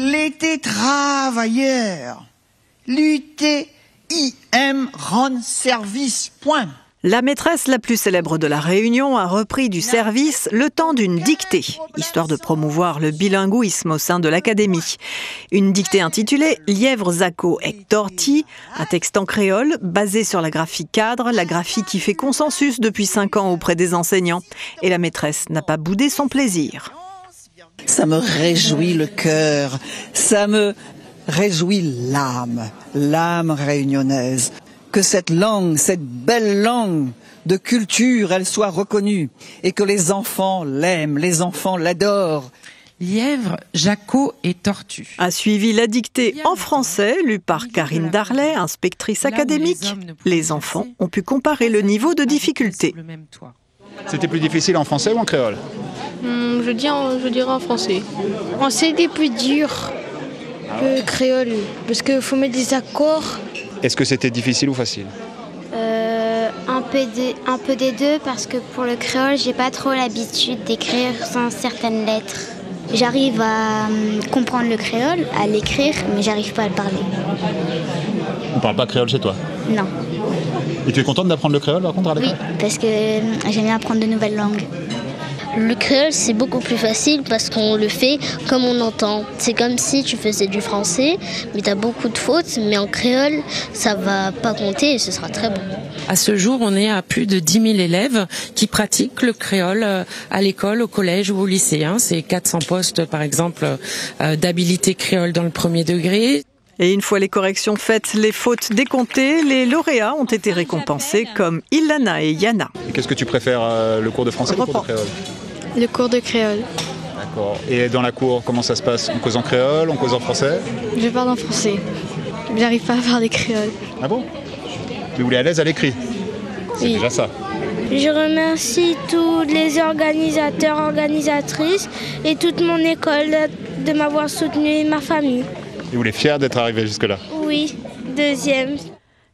Les travailleurs. l'UTIM rend service. Point. La maîtresse la plus célèbre de la Réunion a repris du service le temps d'une dictée, histoire de promouvoir le bilinguisme au sein de l'Académie. Une dictée intitulée « Lièvre Zako Ektorti », un texte en créole basé sur la graphie cadre, la graphie qui fait consensus depuis 5 ans auprès des enseignants. Et la maîtresse n'a pas boudé son plaisir. Ça me réjouit le cœur, ça me réjouit l'âme réunionnaise. Que cette langue, cette belle langue de culture, elle soit reconnue et que les enfants l'aiment, les enfants l'adorent. Lièvre, Jaco et Tortue. A suivi la dictée en français, lue par Karine Darlet, inspectrice académique. Les enfants ont pu comparer le niveau de difficulté. C'était plus difficile en français ou en créole? Je dirais en français. C'était plus dur que créole, parce qu'il faut mettre des accords. Est-ce que c'était difficile ou facile? Un peu des deux, parce que pour le créole, j'ai pas trop l'habitude d'écrire sans certaines lettres. J'arrive à comprendre le créole, à l'écrire, mais j'arrive pas à le parler. On parle pas créole chez toi? Non. Et tu es contente d'apprendre le créole par contre à l'école? Oui, parce que j'aime bien apprendre de nouvelles langues. Le créole, c'est beaucoup plus facile parce qu'on le fait comme on entend. C'est comme si tu faisais du français, mais tu as beaucoup de fautes, mais en créole, ça va pas compter et ce sera très bon. À ce jour, on est à plus de 10 000 élèves qui pratiquent le créole à l'école, au collège ou au lycée. C'est 400 postes, par exemple, d'habilité créole dans le premier degré. Et une fois les corrections faites, les fautes décomptées, les lauréats ont été récompensés comme Ilana et Yana. Et qu'est-ce que tu préfères, le cours de français ou le cours de créole? Le cours de créole. D'accord. Et dans la cour, comment ça se passe? On cause en créole, on cause en français? Je parle en français. J'arrive pas à parler créole. Ah bon? Tu voulais à l'aise à l'écrit? C'est Oui. déjà ça. Je remercie tous les organisateurs, organisatrices et toute mon école de m'avoir soutenu et ma famille. Et vous êtes fiers d'être arrivé jusque-là? Oui, deuxième.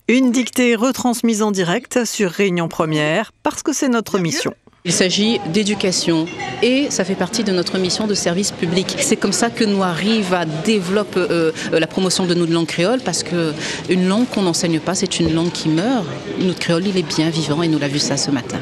Une dictée retransmise en direct sur Réunion Première, parce que c'est notre mission. Il s'agit d'éducation et ça fait partie de notre mission de service public. C'est comme ça que nous arrivons à développer la promotion de notre langue créole, parce qu'une langue qu'on n'enseigne pas, c'est une langue qui meurt. Notre créole, il est bien vivant et nous l'avons vu ça ce matin.